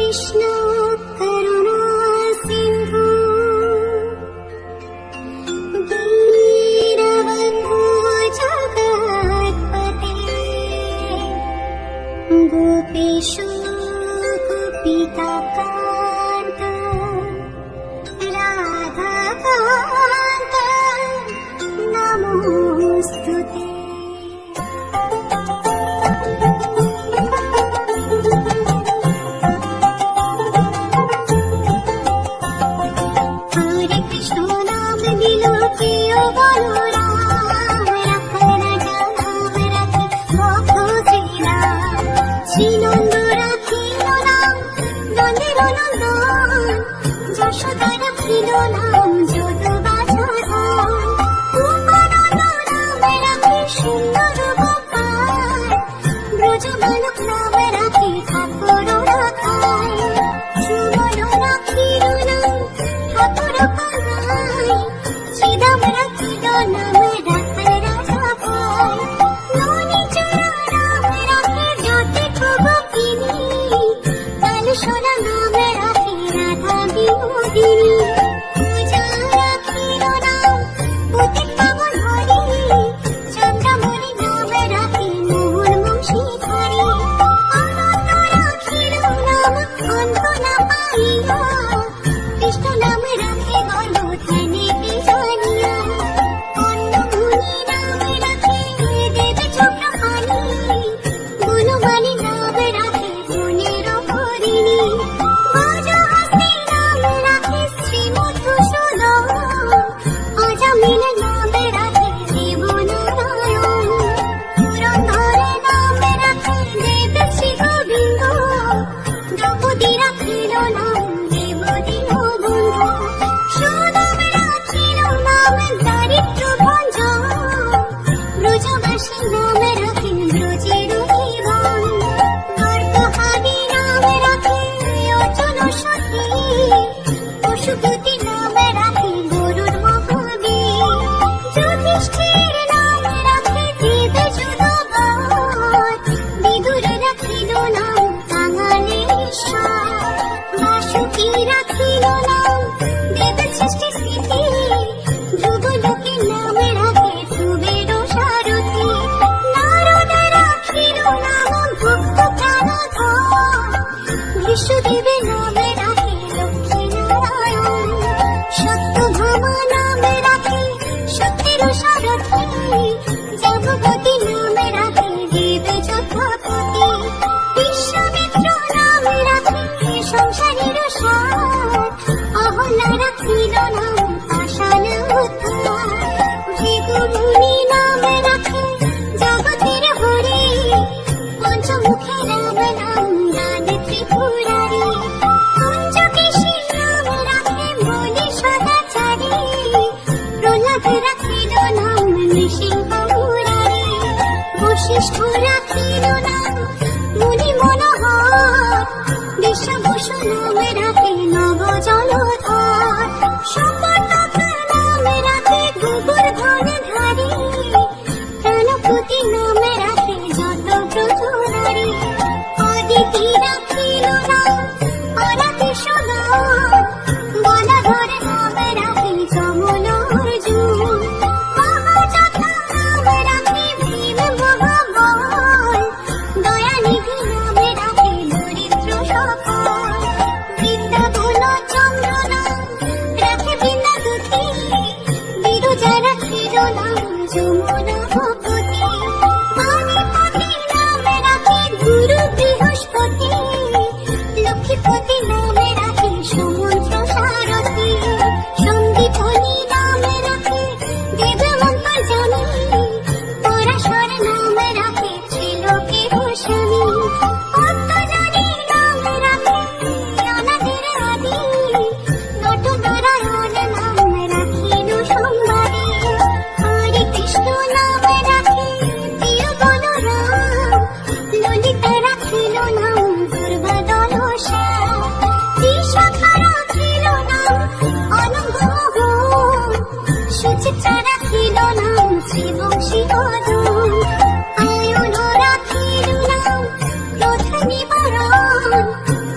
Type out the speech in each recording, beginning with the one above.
কৃষ্ণ করুণা সিন্ধু দীনবন্ধু জগৎপতে গোপীশ গোপিকাকান্ত রাধাকান্ত নমোস্তুতে।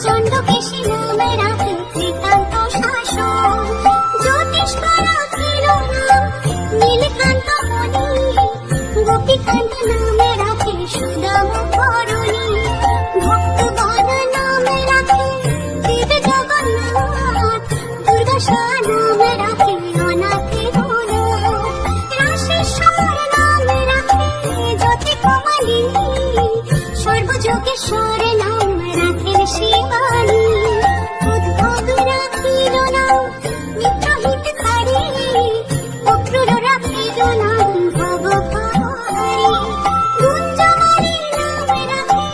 চণ্ডকেশী নামে রাখে শ্রীকান্ত শাসন, জ্যোতিষ্করা ছিল নাম নীলকান্ত মণি, গোপীকান্ত নামে রাখে সুদাম ধরণী, ভক্তগণ নামে রাখে দেব জগন্নাথ, দুর্গাশা নামে রাখে অনাথের অনাথ, রাশেশ্বর নামে রাখে জ্যোতি কমলিনী, সর্বযোগেশ্বর নামে রাখেন শিবানী, উদ্ভব রাখিল নাম মিত্রহিতকারী, অক্রূর রাখিল নাম ভবভারী, গুঞ্জমালী নামে রাখে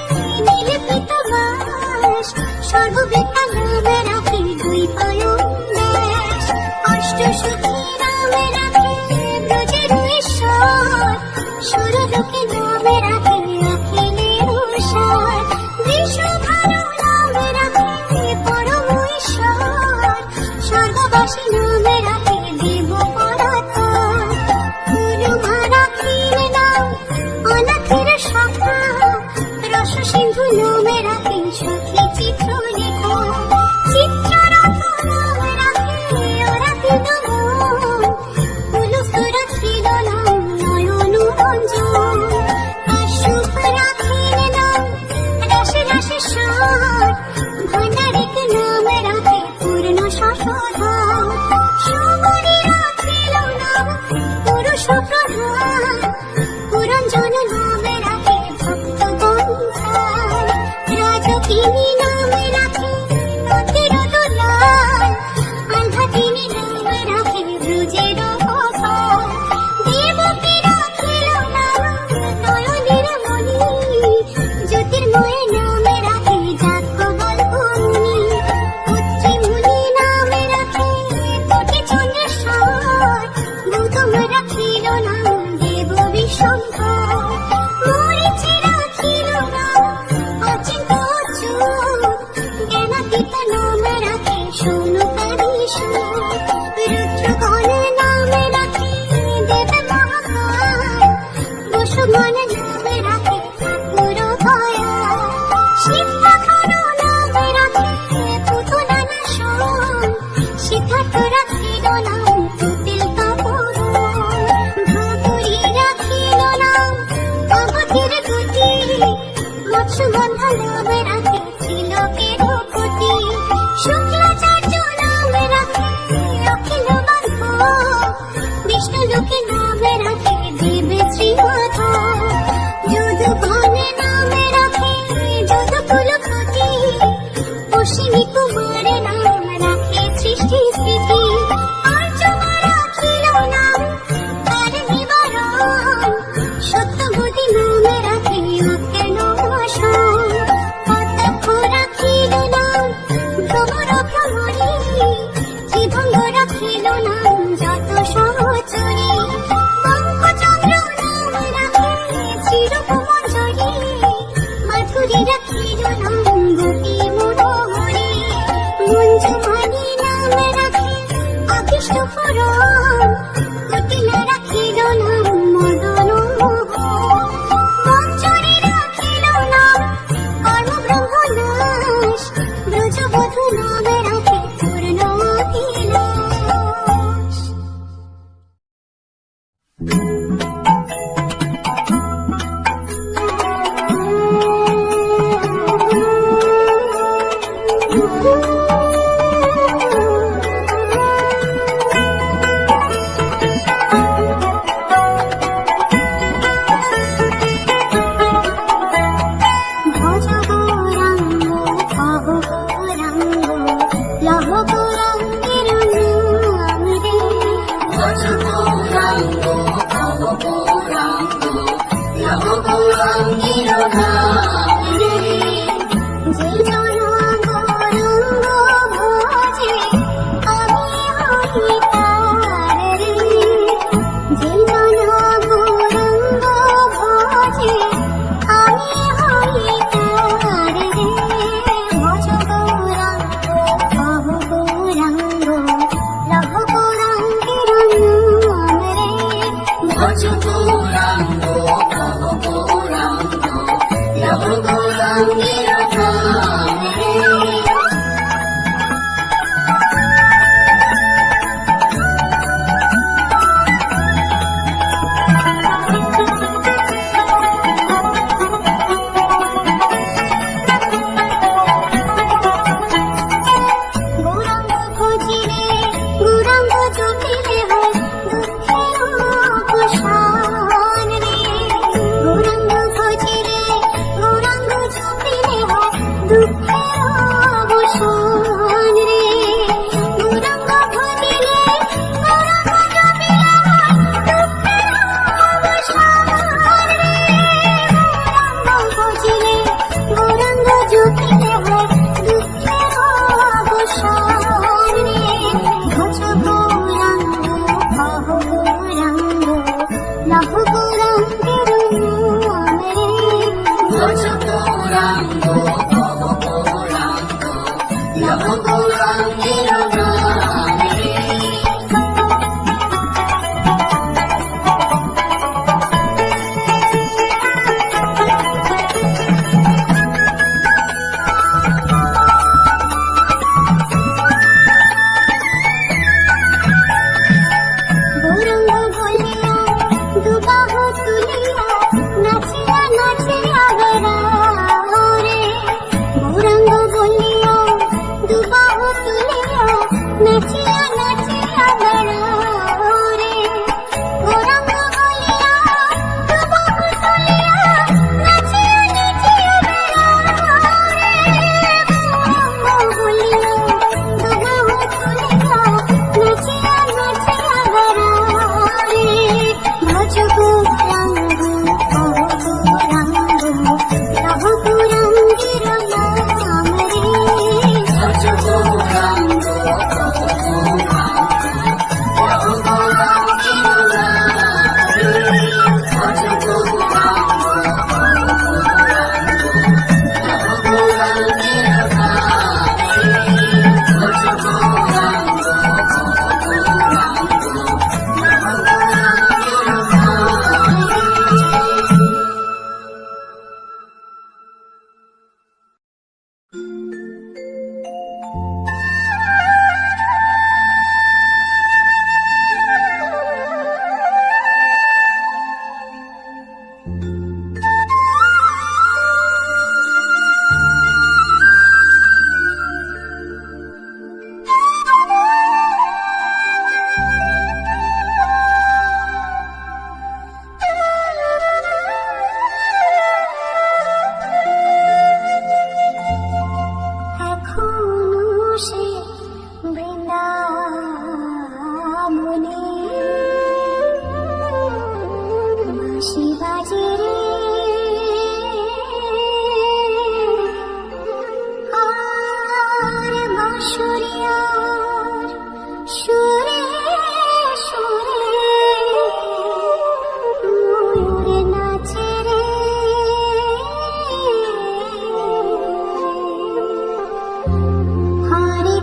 নীলপীতবাস, সর্ববেতা নামে রাখে দ্বৈপায়ন দাস, অষ্টসখী নামে রাখে ব্রজের ঈশ্বর, সুরলোকে নামে রাখে অখিলের সার, বৃষভানু নামে রাখে পরম ঈশ্বর, স্বর্গবাসী নামে রাখে দেব পরাৎপর, হনুমা রাখিল নাম অনাথের সখা, রস সিন্ধু নামে রাখে সখী চিত্রলেখা, চিত্ররথ নামে রাখে অরাধিত মন, পুলক রাখিল নাম নয়নরঞ্জন, কাশ্যপ রাখিল নাম রাশে রাশেশ্বর, ভাণ্ডারিক নামে রাখে পূর্ণ শশধর, সুমনি রাখিল নাম পুরুষ প্রধান, পুরঞ্জন নামে রাখে ভক্তগণ প্রাণ, রাজকিনী নামে রাখে নন্দের দুলাল, আহ্লাদিনী নামে রাখে ব্রজের গোপাল, দেবকী রাখিল নাম নয়নের মণি, জ্যোতির্ময় নামে রাখে যাজ্ঞবল্ক্য মুনি, পুত্রী মুনি নামে রাখে কোটি চণ্ডেশ্বর, গৌতম রাখিল নাম দেব বিশ্বম্ভর, মরীচি রাখিল নাম অচিন্ত অচ্যুত, জ্ঞানাতীত নামে রাখে শৌনকাধীশ্বর, রুদ্রগণ নামে রাখে দেব মহাকাল, বসুগণ নামে রাখে ঠাকুর দয়াল, সিদ্ধার্থ নামে রাখে পুতনা নাশন, সিদ্ধার্থ রাখিল নাম কুটিল তপোবন, ভাদুরী রাখিল নাম অবধির গতি, মৎস্যগন্ধা নামে রাখে তিলকের পতি, শুক্লাচার্য নামে রাখে অখিল বান্ধব, বিষ্ণুলোকে নামে রাখে দেব শ্রীমাধব, যদুগণ নামে রাখে যদুকুলপতি, অশ্বিনী কুমার নাম রাখে সৃষ্টি স্থিতি, আর্যমা রাখিল নাম তার নিবারণ, সত্যবতী নামে রাখে অজ্ঞান নাশন, কটাক্ষ রাখিল নাম ভ্রমর ভ্রমরী, ত্রিভঙ্গ রাখিল নাম যত সহচরী, পঙ্কচন্দ্র নামে রাখে চিরকুমঞ্জরী, মাধুরী রাখিল নাম গোপী মনোহরী, মঞ্জুমালী নামে রাখে অভীষ্ট পূরণ, কুটিলা রাখিল নাম মদন মোহন, মঞ্জরী রাখিল নাম কর্মব্রহ্ম নাশ, ব্রজবধূ নামে রাখে পূর্ণ অভিলাষ। ভজ গৌরাঙ্গ কহ গৌরাঙ্গ লহ গৌরাঙ্গের নাম রে, ভজ গৌরাঙ্গ কহ গৌরাঙ্গ লহ গৌরাঙ্গের নাম রে, যে জন গৌরাঙ্গ ভজে আমি হই তার রে, যে জন গৌরাঙ্গ ভজে আমি হই তার রে, ভজ গৌরাঙ্গ কহ গৌরাঙ্গ লহ গৌরাঙ্গের নাম রে, ভজ গৌরাঙ্গ কহ গৌরাঙ্গ লহ গৌরাঙ্গের নাম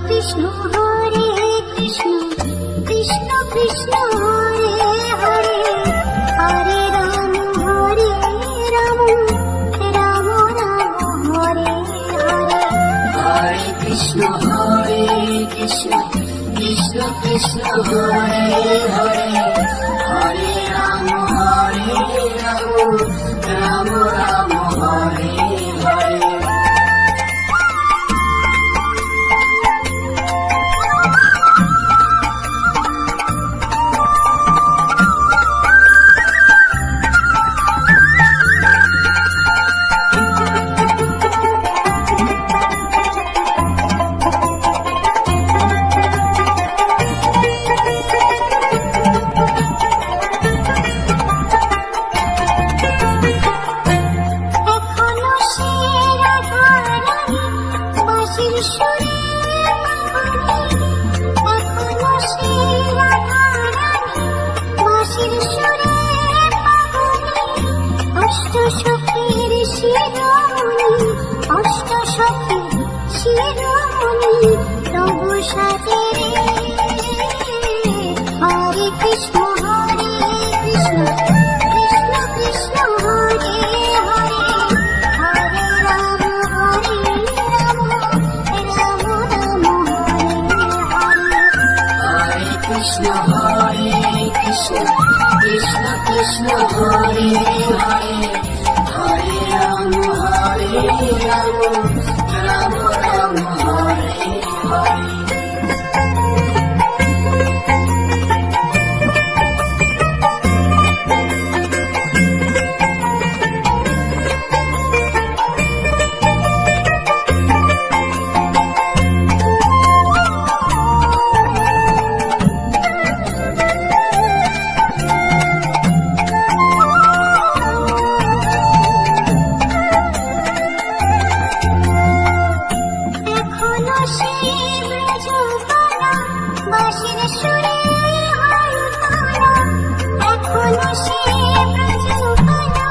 কৃষ্ণ হরে কৃষ্ণ কৃষ্ণ কৃষ্ণ হরে হরে হরে রাম রাম রাম হরে হরে হরে কৃষ্ণ কৃষ্ণ কৃষ্ণ হরে হরে হরে রাম রাম রাম হরে হরে এখনো সে রাধারানী বাঁশির সুরে এখনো সে রাধারানী বাঁশির সুরে অষ্ট সখীর শিরোমণি অষ্ট সখীর শিরোমণি প্রভু সাজে হরে কৃষ্ণ কৃষ্ণ কৃষ্ণ হরে হরে হরে রাম রাম রাম হরে হরে হরে কৃষ্ণ কৃষ্ণ কৃষ্ণ হরে হরে হরে রাম রাম রাম হরে হরে এখনো সে ব্রজবালা বাঁশির সুরে হরতালা এখনো সে ব্রজবালা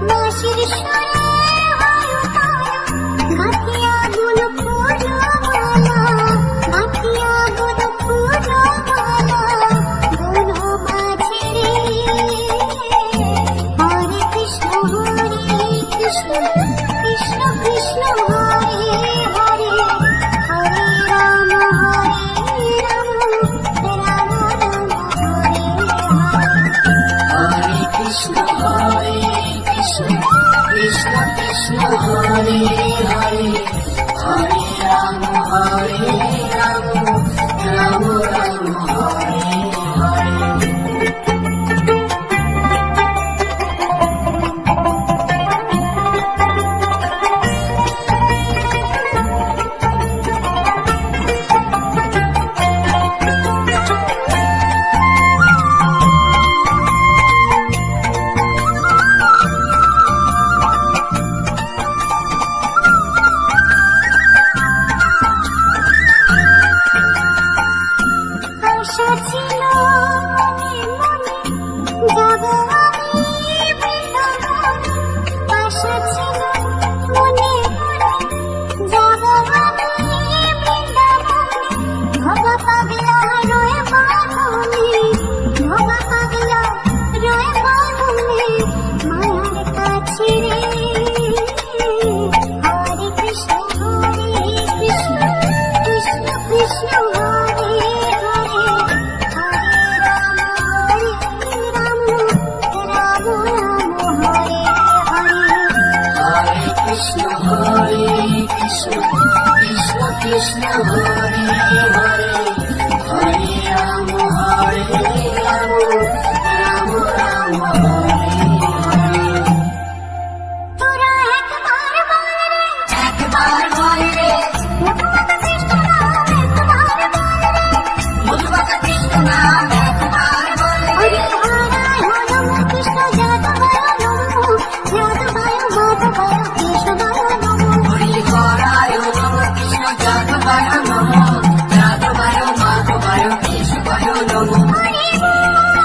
বাঁশির সুরে হরতালা গাথিয়া গুল ফুলমালা গাথিয়া গুল ফুলমালা গুল মাঝে হরে কৃষ্ণ কৃষ্ণ কৃষ্ণ কৃষ্ণ হরে হরে হরে রাম রাম হরে হরে হরে কৃষ্ণ কৃষ্ণ কৃষ্ণ হরে হরে হরে রাম রাম রাম হরে হরে আশা ছিল মনে মনে যাব আমি বৃন্দাবনে আশা ছিল মনে মনে যাব আমি বৃন্দাবনে ভবা পাগলা রয়ে বাঁধনে ভবা পাগলা রয়ে বাঁধনে মায়ার কাছে রে হরে কৃষ্ণ কৃষ্ণ কৃষ্ণ হরে হরে হরে রাম রাম হরে হরে হরে কৃষ্ণ কৃষ্ণ হরে হরে হরে রাম রাম রাম হরে হরে তোরা একবার বল রে একবার বল রে ভগবান কৃষ্ণ নাম একবার বল রে মধুবাতা কৃষ্ণ নাম একবার বল রে হরে হরায় হরম কৃষ্ণ যাদবায় নমো যাদবায় মাধবায় কেশবায় নমো হরি হরায় নম কৃষ্ণ যাদবায় নম যাদবায় মাধবায় কেশবায় নম হরে বল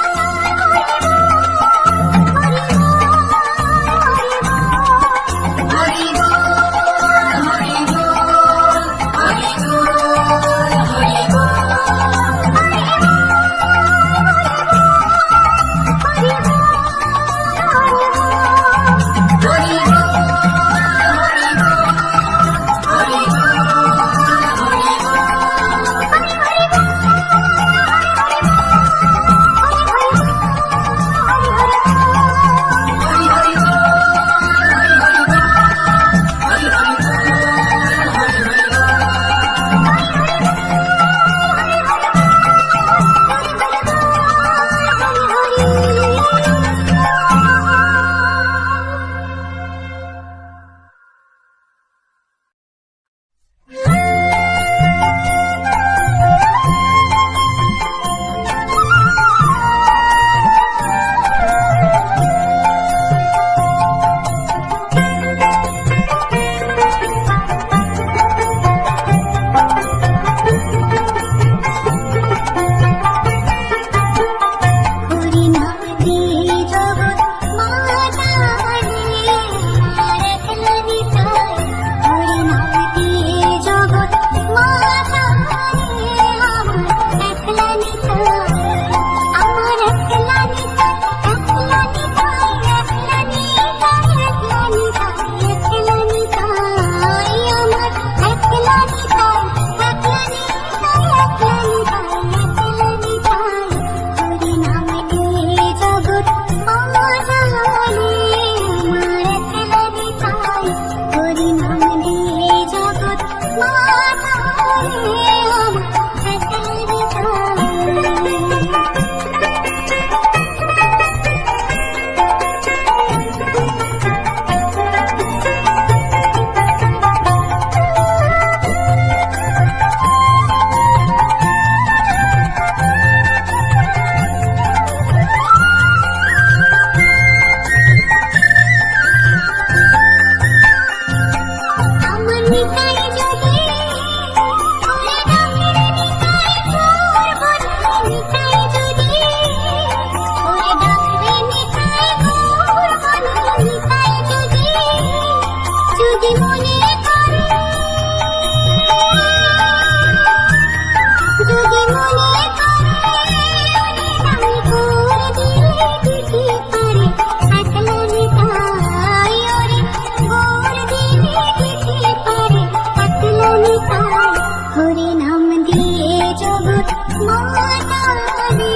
হরি নাম দিয়ে জগৎ মাতালে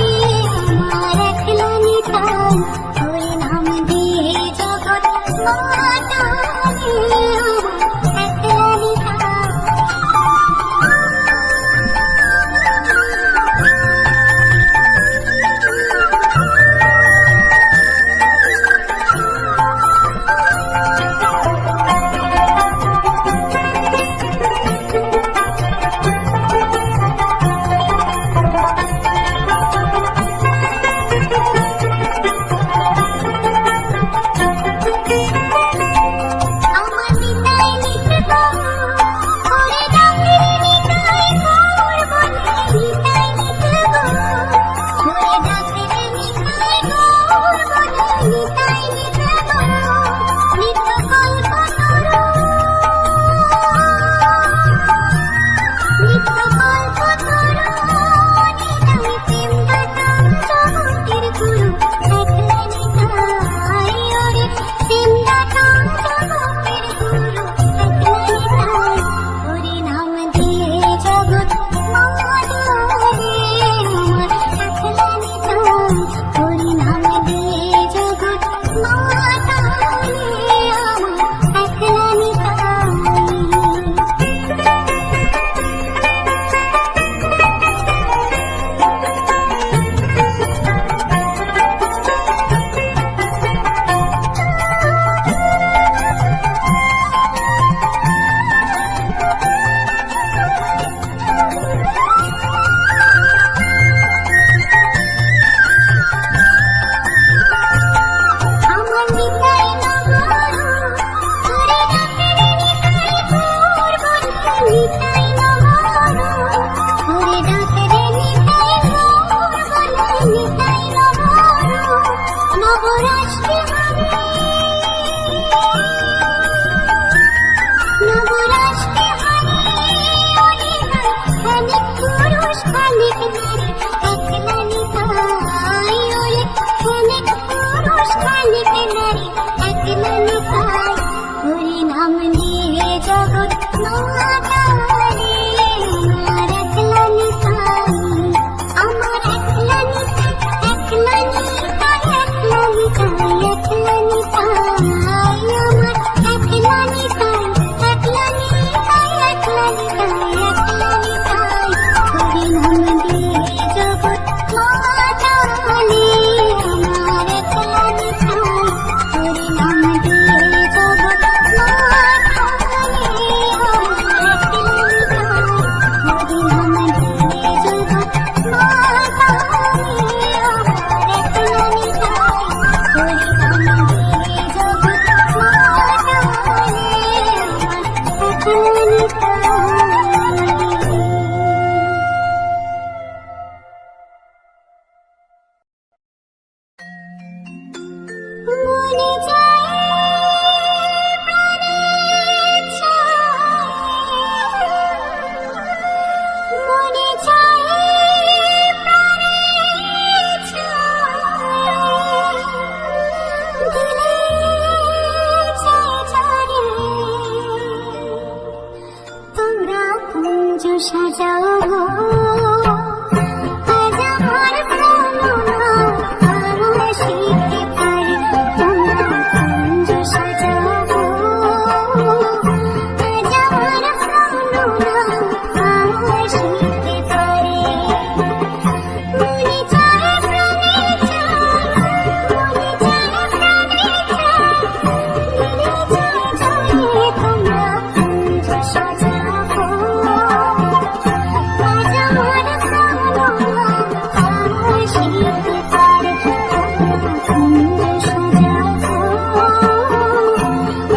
আমার একলা নিতাই, হরি নাম দিয়ে জগৎ মাতালে আমার একলা নিতাই। আমার নিতাই নিতে গৌর, হরি ডাকের নিতাই গৌর বলে, নিতাই নিতে গৌর, হরি ডাকের নিতাই গৌর বলে, নিতাই নিতে গৌর, নিত্য কল্পতরু, নিত্য কল্পতরু, নিতাই প্রেম দাতা জগতের গুরু, একলা নিতাই ওরে প্রেম দাতা জগতের গুরু, একলা নিতাই। হরি নাম দিয়ে জগৎ মাতালে আমার একলা নিতাই, হরি নাম দিয়ে জগৎ মাতালে আমার একলা নিতাই। আমার নিতাই নগর, হরি ডাকের নিতাই গৌর বলে, নিতাই নগর, হরি ডাকের নিতাই গৌর বলে, নিতাই নগর, নবরাষ্ট্রে হারে, নবরাষ্ট্রে হারে অনিতাই, খানিক পুরুষ খানিক নারী, একলা নিতাই ওরে, খানিক পুরুষ খানিক নারী, একলা নিতাই। হরি নাম দিয়ে জগৎ মাতালে আমার একলা নিতাই, আমার একলা নিতাই, একলা নিতাই, একলা নিতাই, একলা নিতাই, আমার একলা নিতাই, একলা নিতাই, একলা নিতাই, একলা নিতাই। হরি নাম দিয়ে জগৎ মাতালে আমার একলা নিতাই, হরি নাম দিয়ে জগৎ মাতালে আমার একলা নিতাই, হরি নাম দিয়ে জগৎ মাতালে আমার একলা নিতাই, হরি নাম দিয়ে জগৎ মাতালে আমার একলা নিতাই। মনে যায় প্রাণে চায়, মনে যায় প্রাণে চায়, দিলে চায় চারে, তোমরা কুঞ্জ সাজাও গো, আজ আমার প্রাণনা আসিতে পারে, তোমরা কুঞ্জ সাজাও গো, আজ আমার প্রাণনা আসিতে পারে। মনে চায় প্রাণে চায়, মনে চায় প্রাণে চায়, দিলে চায় চায়, তোমরা কুঞ্জ সাজাও গো, আজ আমার প্রাণনা আসিতে পারে, তোমরা কুঞ্জ সাজাও গো,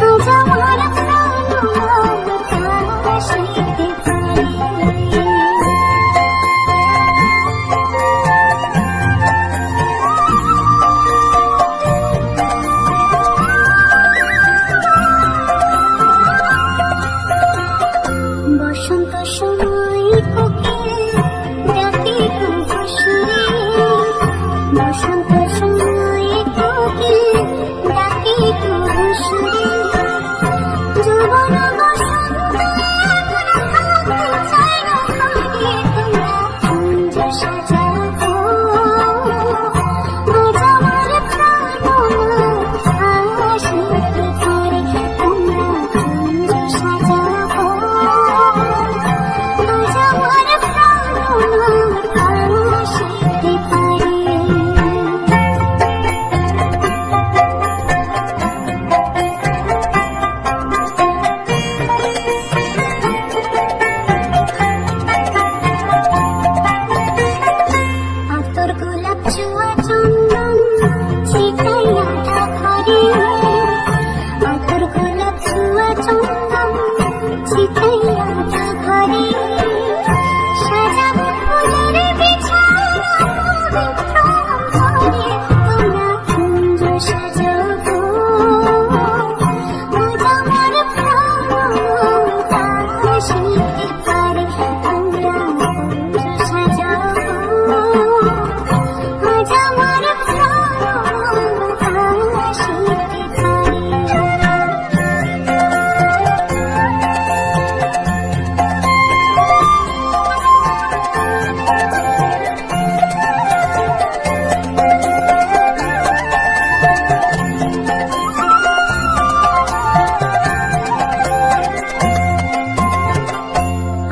আজ আমার প্রাণনা আসিতে পারে। বসন্ত সময় কোকিল ডাকে কুহুসুরে, বসন্ত সময় কোকিল ডাকে কুহুসুরে, যৌবন বসন্ত এখন থাকতে চায় না,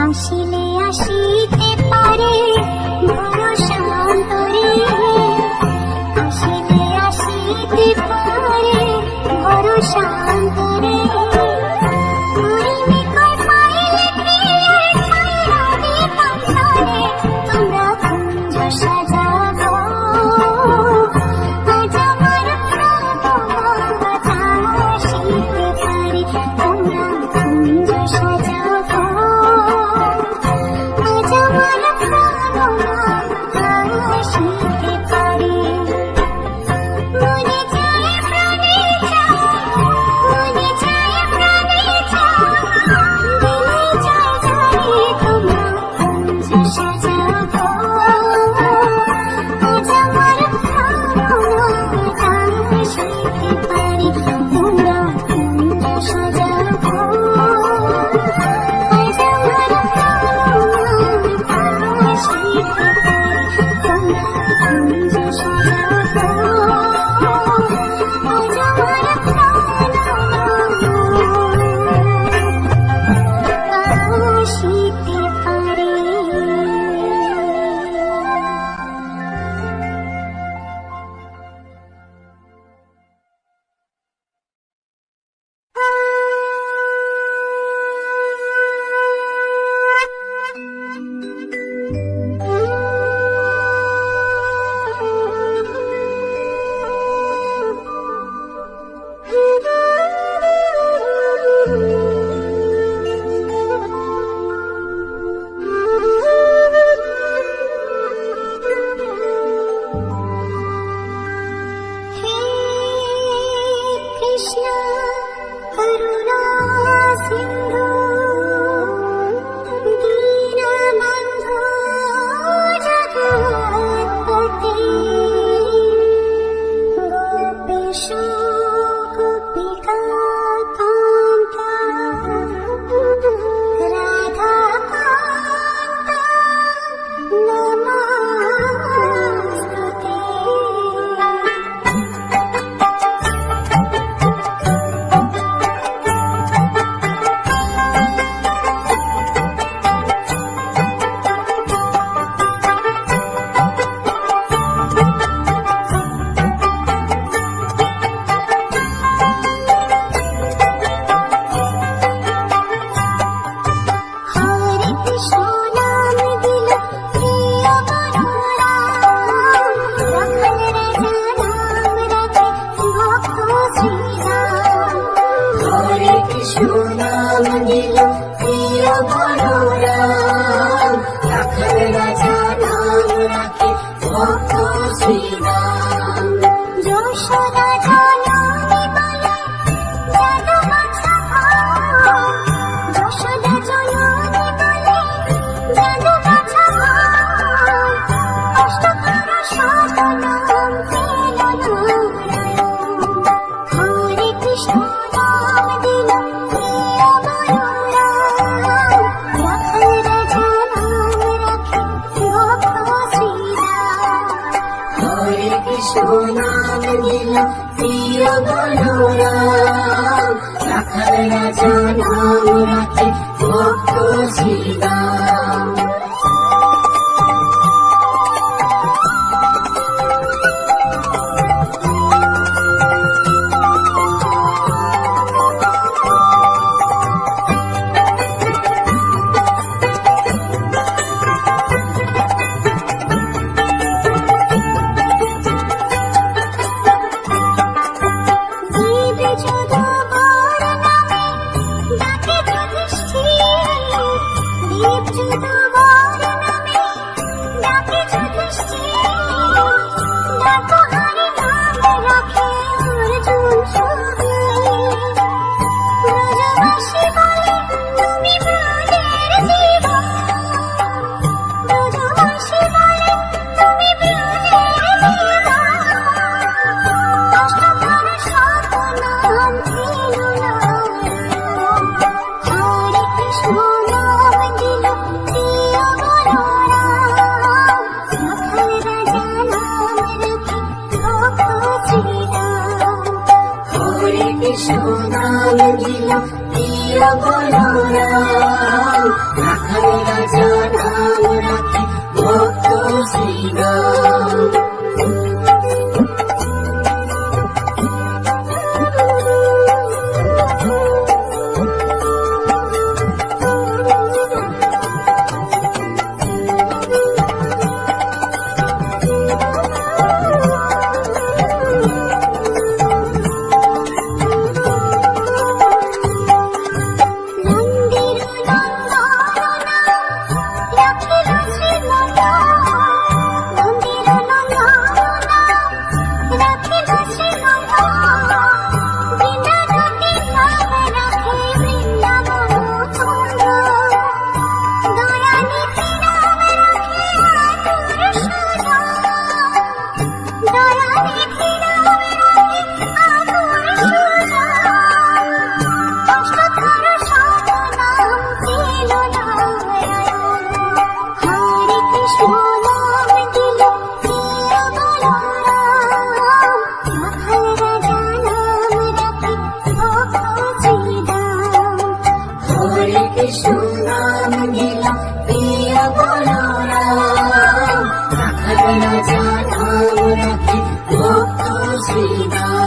আসিলে আসিতে পারে ভরসা অন্তরে, আসিলে আসিতে পারে ভরসা অন্তরে। তোমরা কুঞ্জ সাজাবো আজ আমার বাতাসিতে পারে, তোমরা কুঞ্জ সাজাবো আজ আমার বাতাসিতে পারে। মনে চায় প্রাণে চায়, মনে চায় প্রাণে চায়, দিলে চায় জানে তোমরা কুঞ্জ সাজাবো আজ আমার বাতাসিতে পারে, তোমরা কুঞ্জ সাজাবো আজ আমার বাতাসিতে পারে, তোমরা কুঞ্জ সাজাবো আজ আমার বাতাসিতে পারে। হে কৃষ্ণ করুণা সিন্ধু দীনবন্ধু জগৎপতি, গোপীশ গোপিকা কান্ত রাধা কান্ত নমস্তুতে। হরে কৃষ্ণ নাম দিল প্রিয় বলরাম, রাখাল রাজা নাম রাখে ভক্ত শ্রীরাম। হরে কৃষ্ণ নাম দিল প্রিয় বলরাম, রাখাল রাজা নাম রাখে ভক্ত শ্রীরাম। যশোদা জননী বলে যাদু বাছা ভাই, যশোদা জননী বলে যাদু বাছা ভাই, অষ্টকর সাধনাম পেল নারায়ণ। হরে কৃষ্ণ নাম দিল প্রিয় বলরাম, রাখাল রাজা নাম রাখে ভক্ত শ্রীরাম। হরে কৃষ্ণ নাম দিল প্রিয় বলরাম, রাখাল রাজা নাম রাখে ভক্ত শ্রীরাম। জীব যদুবর নামে ডাকে যুধিষ্ঠির, জীব যদুবর নামে ডাকে যুধিষ্ঠির, ডাকো হরি নাম রাখে অর্জুন সুধীর। ব্রজবাসী বলে তুমি প্রাণের জীবন, ব্রজবাসী বলে তুমি প্রাণের জীবন, অষ্টকর সাধনাম পেল নারায়ণ। হরে কৃষ্ণ নাম দিল প্রিয় বলরাম, রাখাল রাজা নাম রাখে ভক্ত শ্রীরাম। হরে কৃষ্ণ নাম দিল প্রিয় বলরাম, রাখাল নাম নিলাম প্রিয় বলরাম, রাখাল রাজা নাম রাখে ভক্ত শ্রীরাম।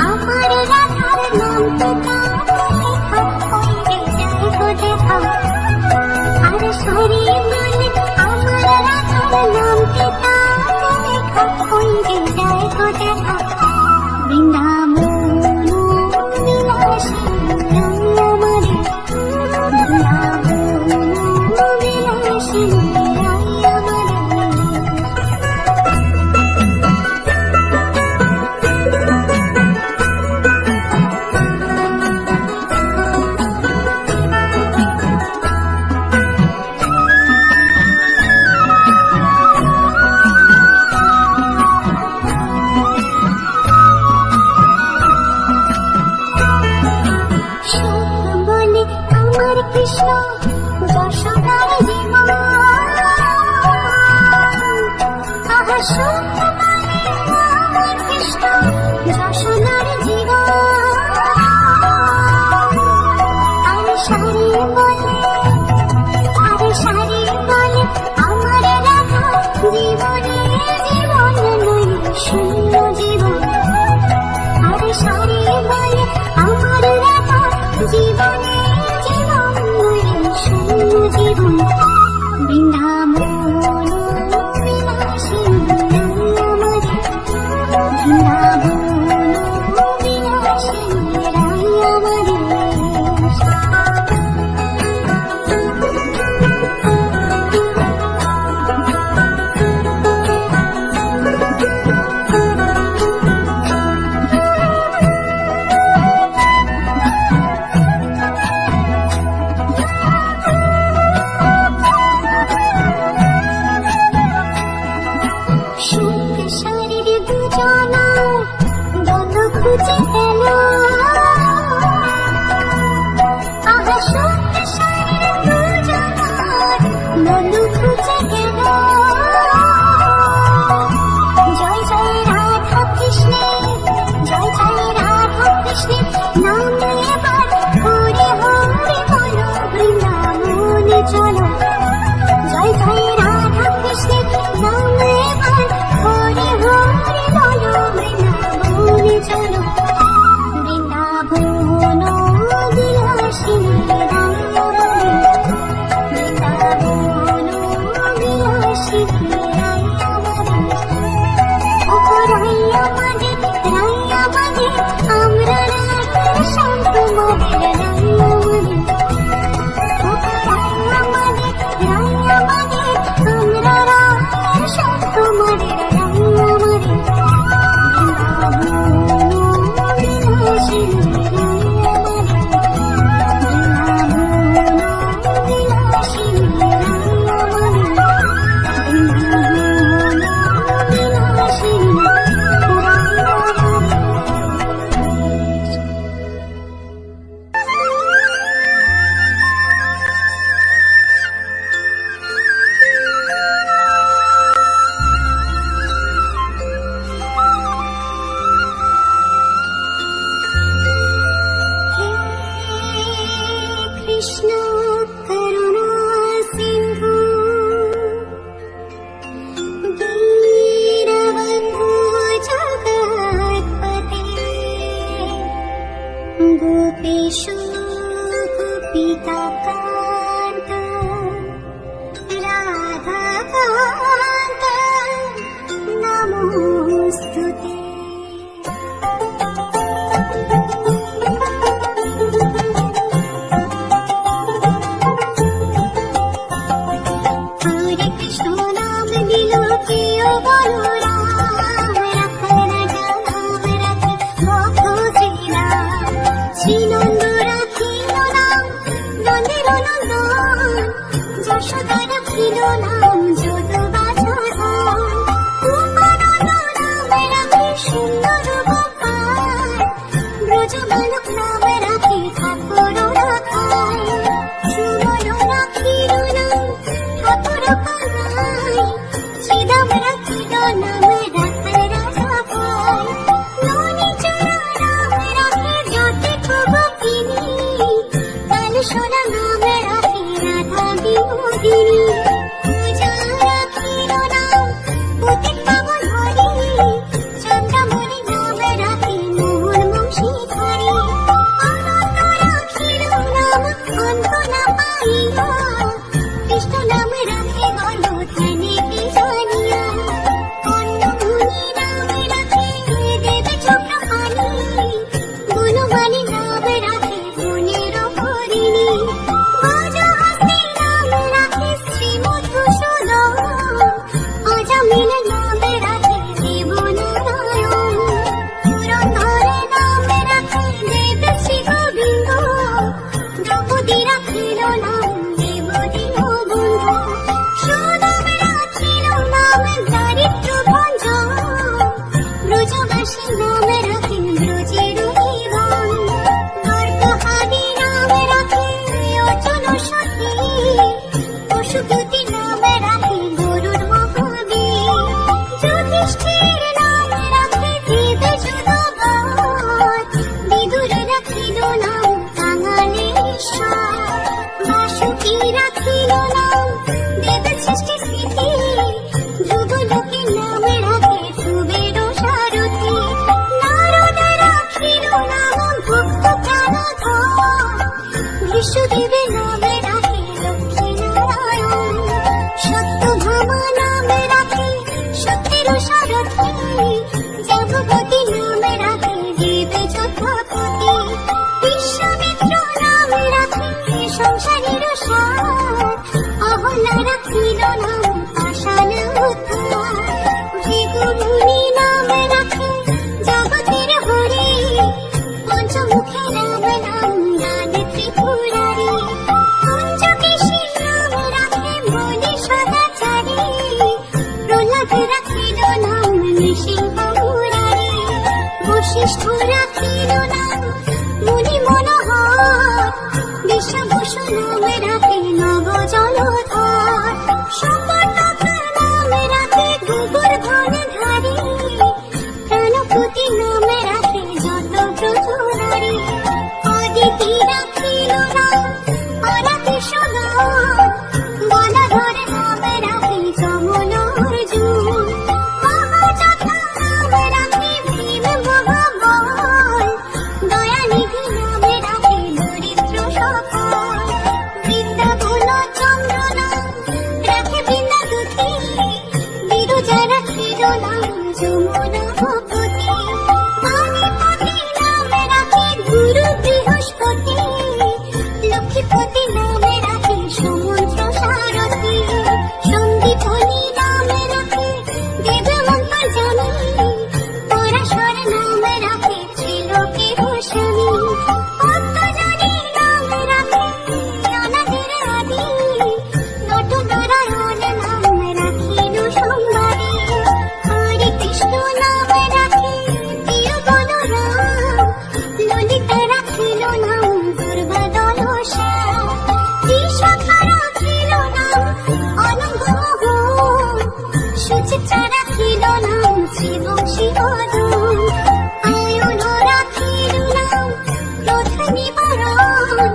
আমার রাধার নাম সুকুমারে আমার কৃষ্ণ যশোদার জীবন। আরে সারি বলে, আরে সারি বলে আমার রাধা জীবনে জীবন নয় শূন্য জীবন। আরে সারি বলে আমার রাধা জীবনে জীবন নয় শূন্য জীবন। বৃন্দাবন বিলাসিনী রায় আমারে, বৃন্দাবন বিলাসিনী রায় আমারে। সুখ শারীর দুজনা বন্ধ খুঁজে পেল, আহা সুখ শারীর দুজনার বন্ধ খুঁজে গেল। জয় জয় রাধা কৃষ্ণে, জয় জয় রাধা কৃষ্ণে নাম এবার হরে হরে বলো, বৃন্দাবনে চলো। জয় জয় রাধা কৃষ্ণে নাম এবার হরে হরে বলো, বৃন্দাবনে চলো। বৃন্দাবন বিলাসিনী রায় আমারে, বৃন্দাবন বিলাসিনী রায় আমারে। ওগো রায় আমাদের, রায় আমাদের, আমরা রায়ের শান্ত মনের রায় আমাদের। ওগো রায় আমাদের, রায় আমাদের, আমরা রায়ের শান্ত মনের রায় আমাদের। বৃন্দাবন বিলাসিনী রায় আমারে, বৃন্দাবন বিলাসিনী রায় আমারে, বৃন্দাবন বিলাসিনী রায় আমারে। হে কৃষ্ণ করুণা সিন্ধু, দীনবন্ধু জগৎপতে, গোপেষু গোপিকাকান্ত, রাধাকান্ত নমোস্তুতে। হরে কৃষ্ণ নাম দিল কেউ বলো রাম, রাখাল রাজা নাম রাখে ভক্ত শ্রীরাম। শ্রীনন্দ রাখিল নাম নন্দের নন্দন, যশোদা রাখিল নাম যদুবাসধন। উমানন্দ নাম রাখে সুন্দর গোপাল, ব্রজ বালক নাম রাখে ঠাকুর রাখাল। সুমন রাখিল নাম ঠাকুর কানাই, শ্রীরাম রাখিল নাম রাখাল রাজা ভাই। ননীচরা নাম রাখে জ্যোতি গোপিনী, কাল সোনা নাম রাখে রাধা বিনোদিনী। মা নামে রাখে সত্যের সারথি, জগবতী নামে রাখে দেবে যথাপতি, বিশ্বামিত্র নামে রাখে সংসারের সার, অহল্যা রাখিল নাম পাষাণ উদ্ধার, ভৃগুমুনি নামে রাখে জগতের হরি, পঞ্চমুখে রাম নাম দান ত্রিপুরারি, কুঞ্জকেশী নামে রাখে বলি সদাচারী, প্রহ্লাদ রাখিল নাম নৃসিংহ মুরারি, বশিষ্ঠ রাখিল নাম মুনি মনোহর, বিশ্বভূষণ নামে রাখে নব জলধর, সম্পর্ক নামে রাখে গোবর্ধন ধারী, প্রাণপতি নামে রাখে যত ব্রজনারী, অদিতি রাখিল নাম অরাতি সদন, গদাধর নামে রাখে যমন অর্জুন, মহাযথা নামে রাখে ভীম মহাবল, দয়ানিধি নামে রাখে দরিদ্র সকল, বৃন্দাবন চন্দ্র নাম রাখে বৃন্দাদূতি, বিরজা রাখিল নাম যমুনা ভগবতী, মানিপতি নামে রাখে গুরু বৃহস্পতি, লক্ষ্মীপতি নামে রাখে সমুদ্র সারথি, সন্দীপনী নামে রাখে দেব অন্তর্যামী, পরাশর নামে রাখে ত্রিলোকের স্বামী, পদ্মজনী নামে রাখে অনাদির আদি, নটনারায়ণ নামে রাখিল সম্বাদী, হরে কৃষ্ণ নামে রাখে প্রিয় বলরাম, ললিতা রাখিল নাম দুর্বাদল শ্যাম, বিশাখা রাখিল নাম অনঙ্গ মোহন, সুচিত্রা রাখিল নাম শ্রীবংশী বদন, আয়ন রাখিল নাম ক্রোধ নিবারণ,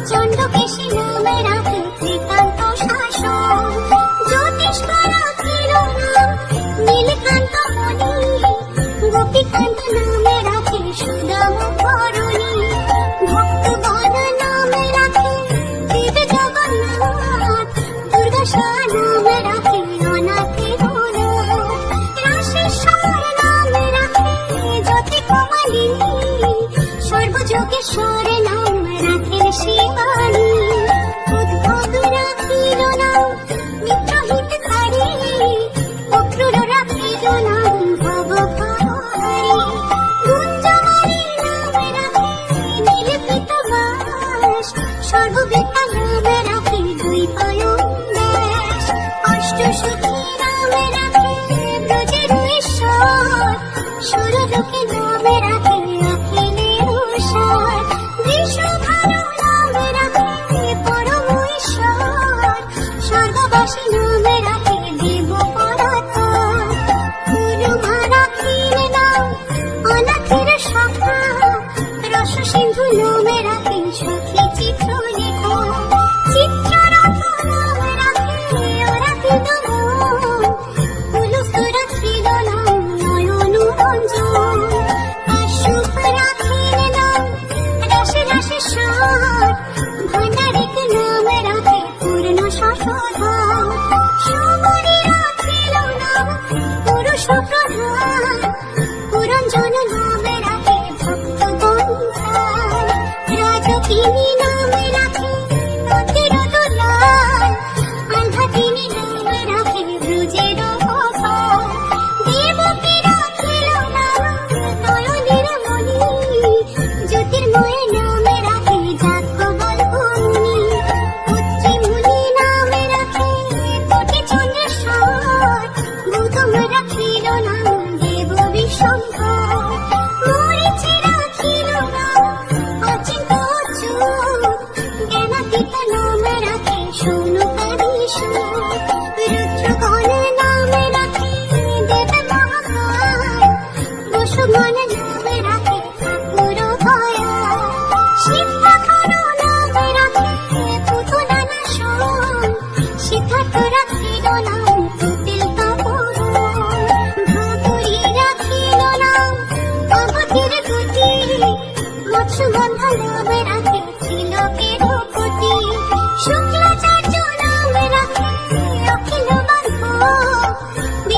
চণ্ডকেশী নামে রাখে ত্রিকান্ত শাসন, জ্যোতিষ্ক রাখিল নাম নীলকান্ত মণি, গোপীকান্ত নামে রাখে সুদাম ধরণী, ভক্তগণ নামে রাখে দেব জগন্নাথ, দুর্গাশা নামে রাখে অনাথের নাথ, রাশেশ্বর নামে রাখে জ্যোতি কমলিনী, সর্বযোগেশ্বর নামে রাখে শিবানী, উদ্ভব রাখিল নাম মিত্রহিতকারী, অক্রূর রাখিল নাম ভবঘরহারী, গুঞ্জমারি নামে রাখে নীলপীত বাস, সর্ববেতা নামে রাখে দ্বৈপায়ন দাস, অষ্টসখী নামে রাখে ব্রজের ঈশ্বর, সুরলোকে নামে রাখে অখিলের সার, বৃষভানু নামে রাখে পরম ঈশ্বর, স্বর্গবাসী নামে রাখে দেব পরাত্পর, গুরুমা রাখিল নাম অনাথের সখা, রস সিন্ধু নামে রাখে সখী চিত্রলেখা, চিত্ররথ নামে রাখে অরাপিত মন, পুলক রাখিল নাম নয়ন রঞ্জন, আশুভ রাখিল নাম রাশে রাশেশ্বর, ভাণ্ডারিক নামে রাখে পূর্ণ শশধর, সুমরি রাখিল নাম পুরুষ প্রধান, পুরঞ্জন নামে রাখে ভক্তগণ প্রাণ, রাজকিনী নামে রাখে নদীর দুলাল, আল্লাদিনী নামে রাখে ব্রজের গোপাল, দেবকী রাখিল নাম নয়নের মণি, জ্যোতির্ময় নামে রাখে যাজ্ঞবল্ক্য মুনি, পুত্রী মুনি নামে রাখে কোটি চন্দ্রেশ্বর, গৌতম রাখিল নাম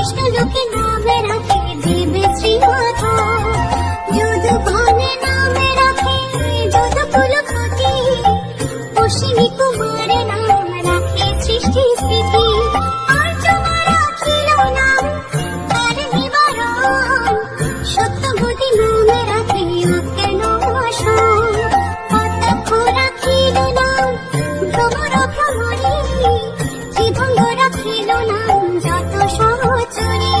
কৃষ্ণ লোকে নামে রাখে দেবে শ্রীনাথ যদু বনে নামে রাখে যদু কুল খতি অশ্বিনী কুমারে নাম রাখে সৃষ্টি স্থিতি অর্জুন রাখিল নাম তার নিবারণ সত্যবতী নামে রাখে অজ্ঞান নাশন কতক্ষ রাখিল নাম ভ্রমর ভ্রমরে ত্রিভঙ্গ রাখিল নাম যত সহচরে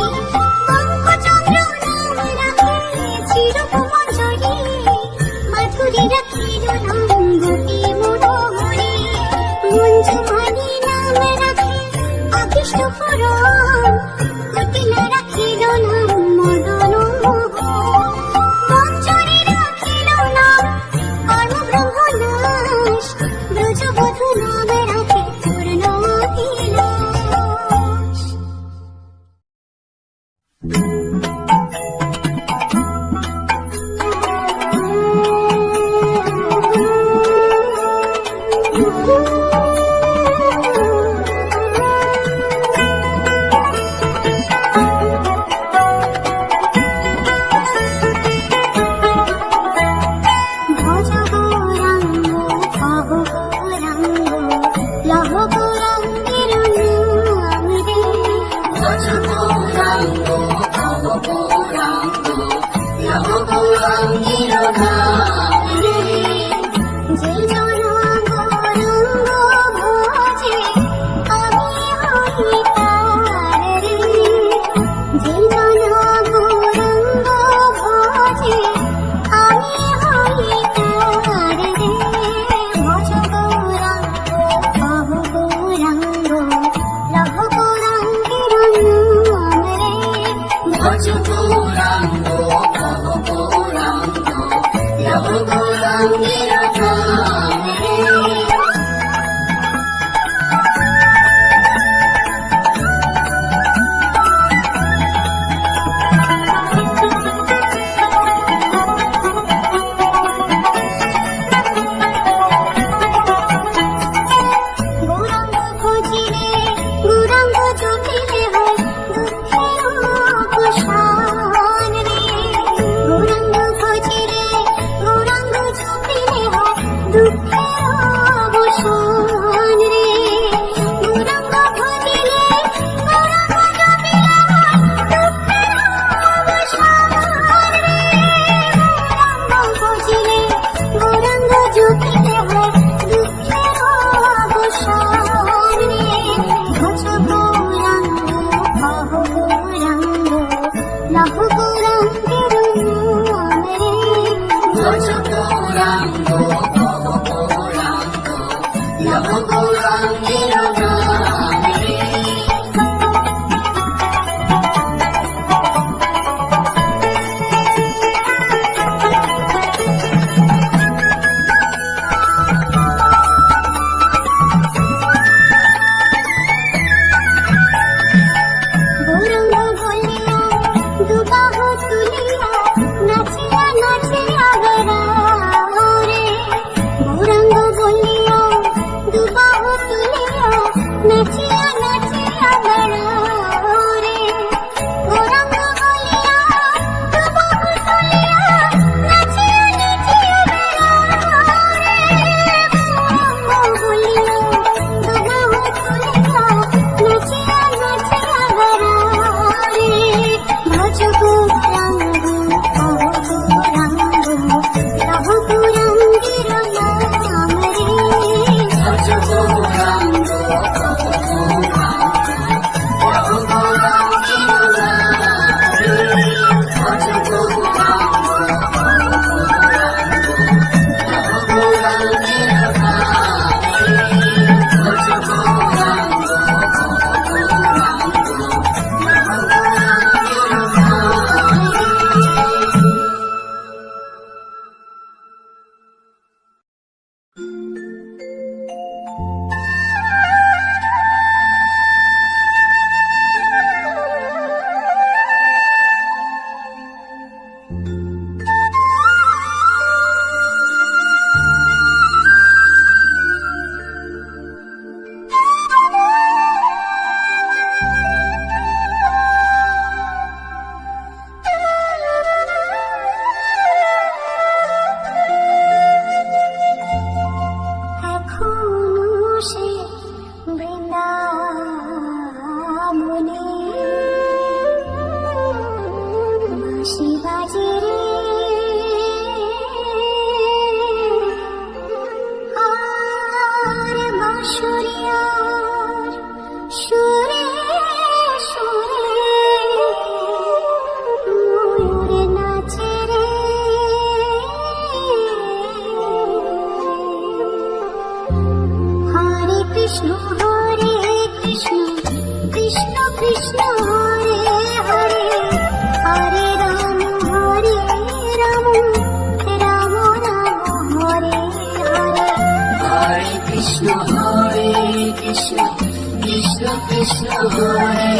কৃষ্ণ হরে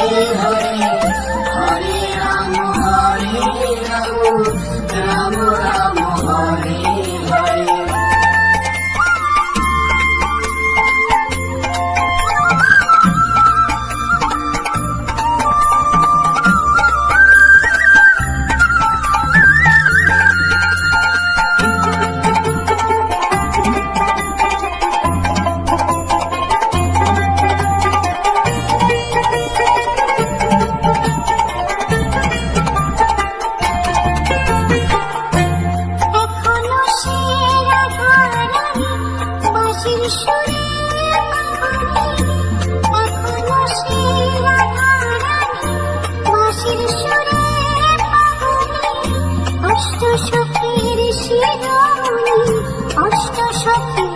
হরে হরে রাম রাম রাম হরে হরে এখনো সে রাধারানী বাঁশির সুরে পাগলি। এখনো সে রাধারানী বাঁশির সুরে পাগলি। অষ্ট সখীর শিরোমণি, অষ্ট সখীর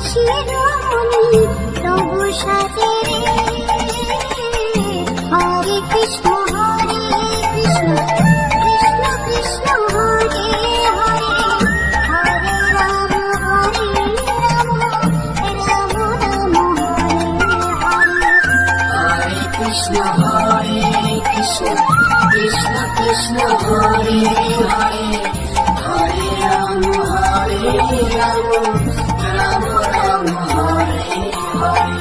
শিরোমণি প্রভু সাজে রে। হরে কৃষ্ণ হরে কৃষ্ণ কৃষ্ণ কৃষ্ণ হরে হরে হরে রাম রাম রাম হরে হরে। কৃষ্ণ হরে কৃষ্ণ কৃষ্ণ কৃষ্ণ হরে হরে হরে রাম রাম রাম হরে হরে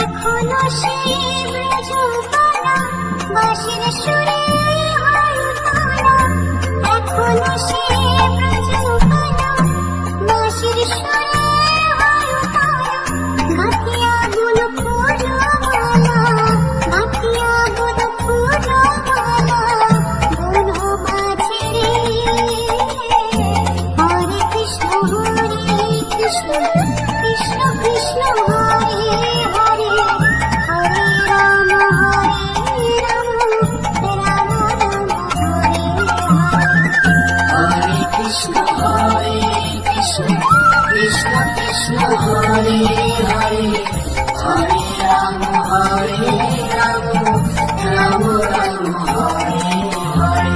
এখনো সে ব্রজবালা বাঁশির সুরে হরতালা। এখনো সে ব্রজবালা বাঁশির সুরে হরতালা। গাঁথিয়া গুল ফুলমালা, গাঁথিয়া গুল ফুলমালা গুল মাঝে রে। হরে কৃষ্ণ কৃষ্ণ কৃষ্ণ কৃষ্ণ হরে হরে হরে রাম রাম রাম হরে হরে। হরে কৃষ্ণ কৃষ্ণ কৃষ্ণ কৃষ্ণ হরে হরে হরে রাম রাম রাম হরে হরে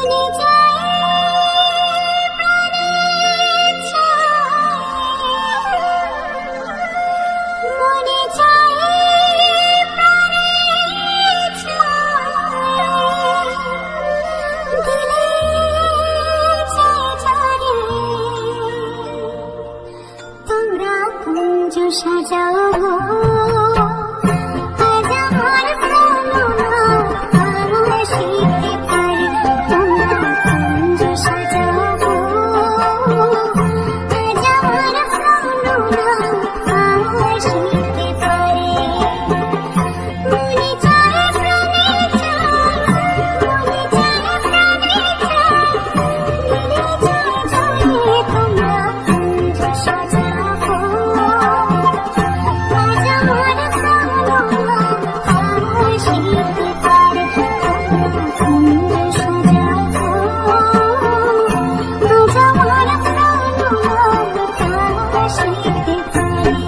মনে চায় প্রাণে চায়, মনে চায় প্রাণে চায়, দিলে চায় চারে তোমরা কুঞ্জ সাজাও গো। আজ আমার প্রাণনা আমার শীতে পারে তোমরা কুঞ্জ সাজাও গো। আজ আমার প্রাণনা আমার শীতে পারে। মনে চায় প্রাণে চায়, মনে চায় প্রাণে চায়, দিলে চায় চারে তোমরা কুঞ্জ সাজাও গো। আজ আমার প্রাণনা আমার শীতে পারে তোমরা কুঞ্জ সাজাও গো। আজ আমার প্রাণনা আমার শীতে পারে।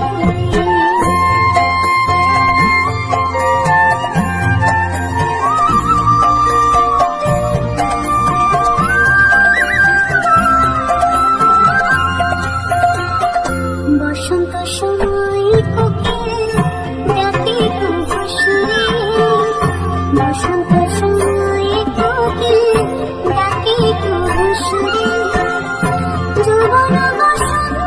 বসন্ত সময় কোকিল ডাকে তবু সুরে, বসন্ত সময় কোকিল ডাকে তবু সুরে। যৌবন বসন্ত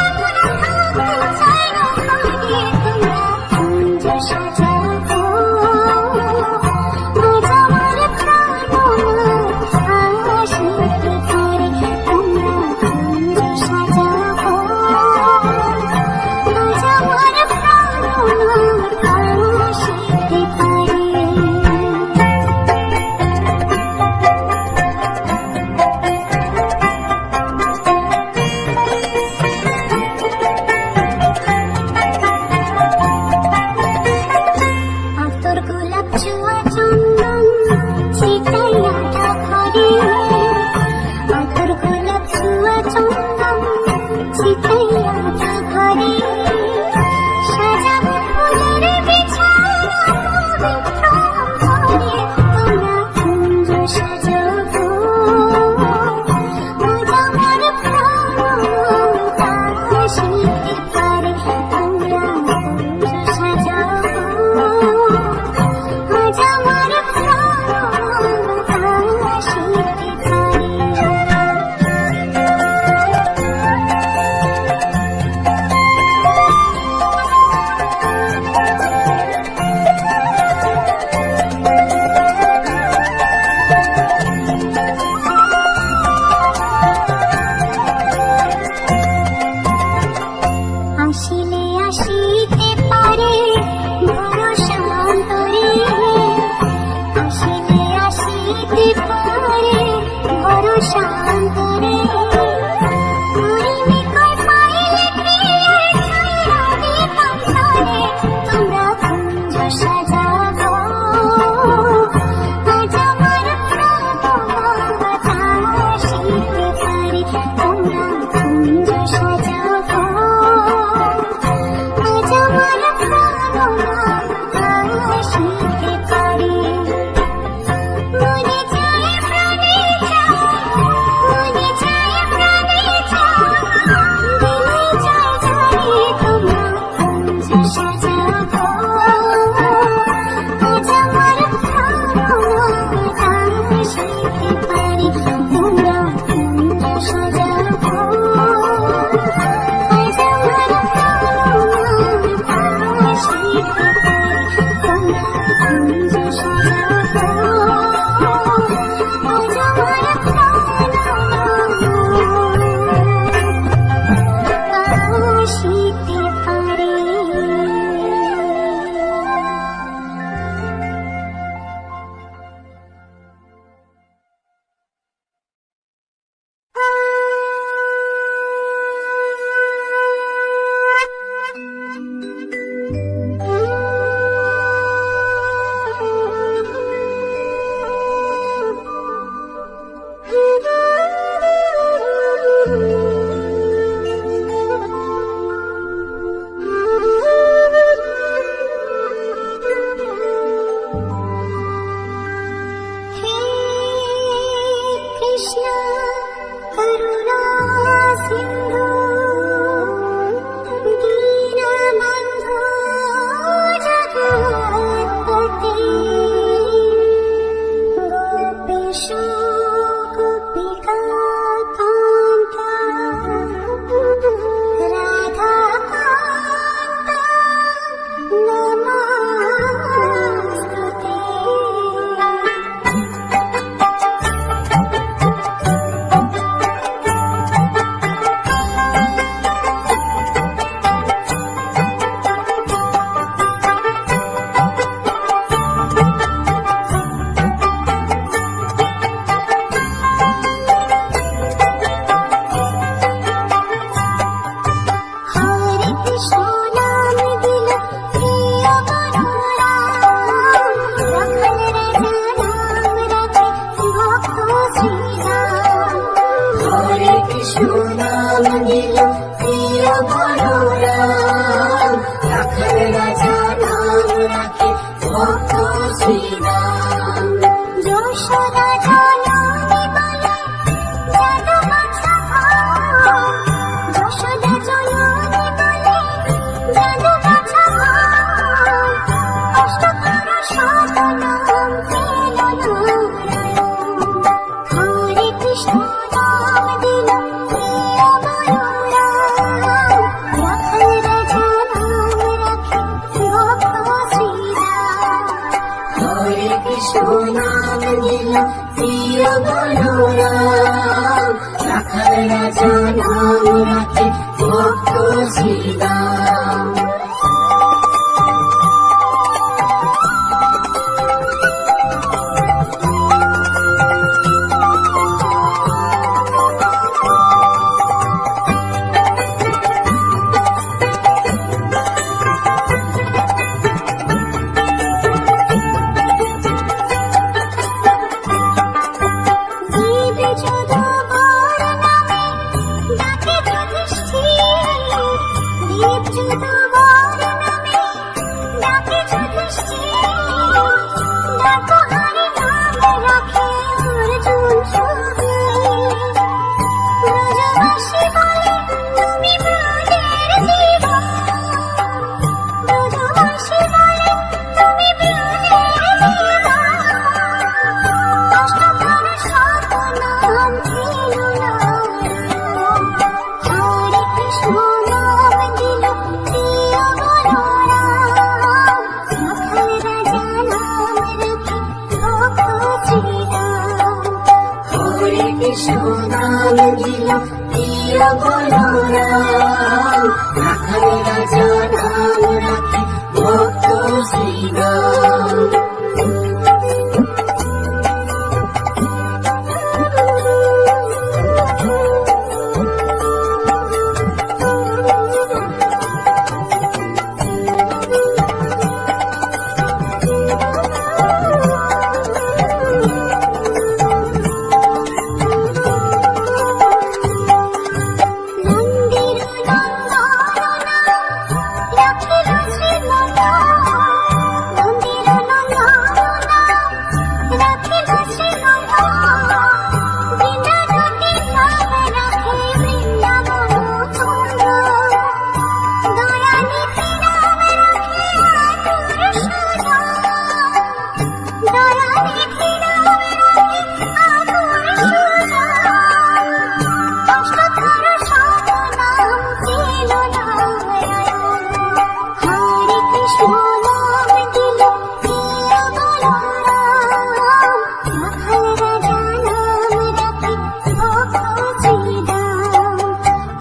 এখন থাকতে চায় না ঘরে, তোমরা কুঞ্জ সাজাও গো। আজ আমার প্রাণনা আমার শীতে পারে তোমরা কুঞ্জ সাজাও গো। আজ আমার প্রাণনা আমার শীতে পারে। কৃষ্ণ করুণা সিন্ধু দীনবন্ধু জগৎপতি গোপীশ গোপিকা কান্ত রাধা কান্ত নমস্তুতে। হরে কৃষ্ণ নাম দিল প্রিয় বলরাম, রাখাল রাজা নাম রাখে ভক্ত শ্রীরাম। হরে কৃষ্ণ নাম দিল প্রিয় বলরাম, রাখাল রাজা নাম রাখে ভক্ত শ্রীরাম। যশোদা জননী বলে যাদু বাছা ভাই, যশোদা জননী বলে যাদু বাছা ভাই, অষ্টকর শত নাম পেল নারায়ণ। হরে কৃষ্ণ নাম দিল প্রিয় বলরাম, রাখাল রাজা নাম রাখে ভক্ত শ্রীরাম। হরে কৃষ্ণ নাম দিল প্রিয় বলরাম, রাখাল রাজা নাম রাখে ভক্ত শ্রীরাম। জীব যদুবর নামে ডাকে যুধিষ্ঠির, জীব যদুবর নামে ডাকে যুধিষ্ঠির, ডাকো হরি নাম রাখে অর্জুন সুধীর। ব্রজবাসী বলে তুমি ব্রজের জীবন, ব্রজবাসী বলে তুমি ব্রজের জীবন, অষ্টকর শত নাম ছিল নারায়ণ। হরে কৃষ্ণ নাম দিল প্রিয় বলরাম, রাখাল রাজা নাম রাখে ভক্ত শ্রীরাম। হরে কৃষ্ণ নাম দিল প্রিয় বলরাম, রাখাল রাজা নাম রাখে ভক্ত শ্রীরাম। নন্দির নন্দন রাখিল শ্রীমন্ত, নন্দির নন্দন রাখিল শ্রীমন্ত, বৃন্দাবতী নাম রাখে বৃন্দাবন চন্দ্র, দয়ানিধি নাম রাখে আতুর সুজন, দয়ানিধি নাম রাখে আতুর সুজন, অষ্টকর শত নাম ছিল নারায়ণ। হরে কৃষ্ণ নাম দিল প্রিয় বলরাম, রাখাল রাজা নাম রাখে ভক্ত শ্রীরাম।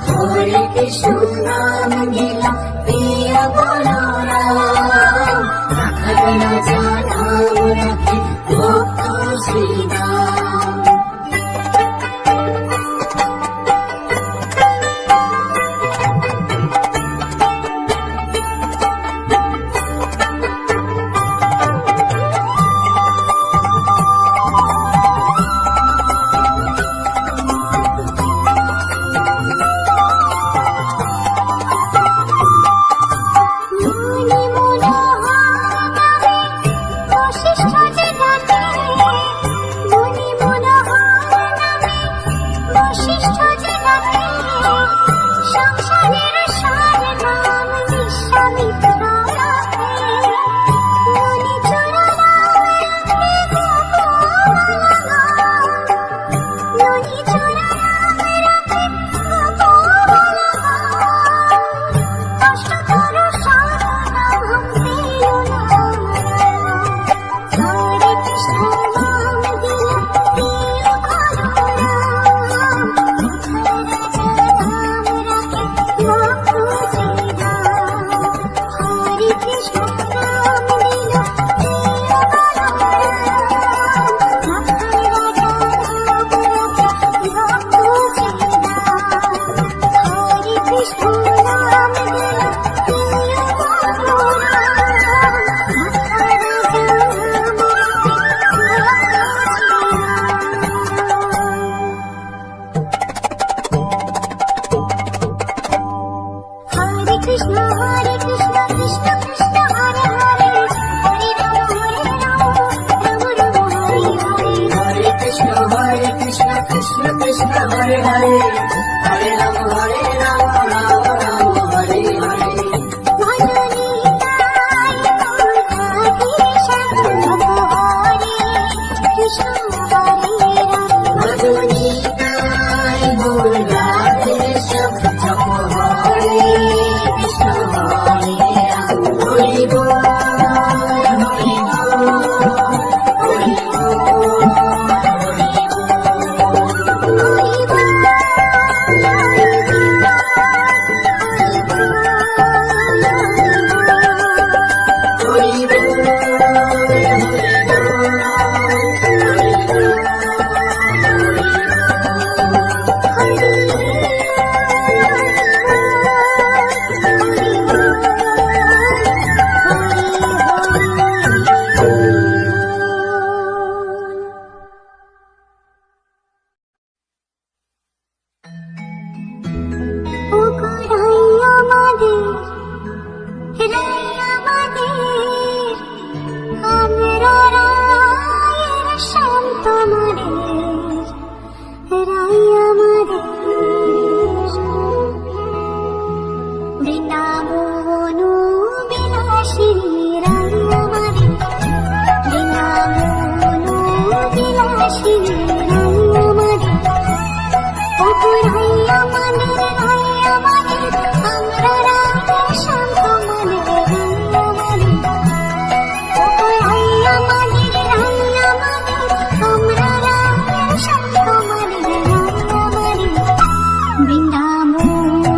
হরে কৃষ্ণ নাম দিল প্রিয় বলরাম, রাখাল রাজা নাম রাখে ভক্ত শ্রীরাম। মনি মনোহর নামে বশিষ্ঠ যে ডাকে, মনি মনোহর হরে হরে হরে রাম রাম রাম হরে হরে মধুনিতায় গৌর রাধেশ্যাম জপ হরে কৃষ্ণ হরে রাম হরি বল হরি বল হরি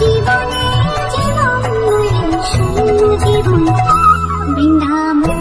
জীবনে জীবন শূন্য জীবন বৃন্দাবন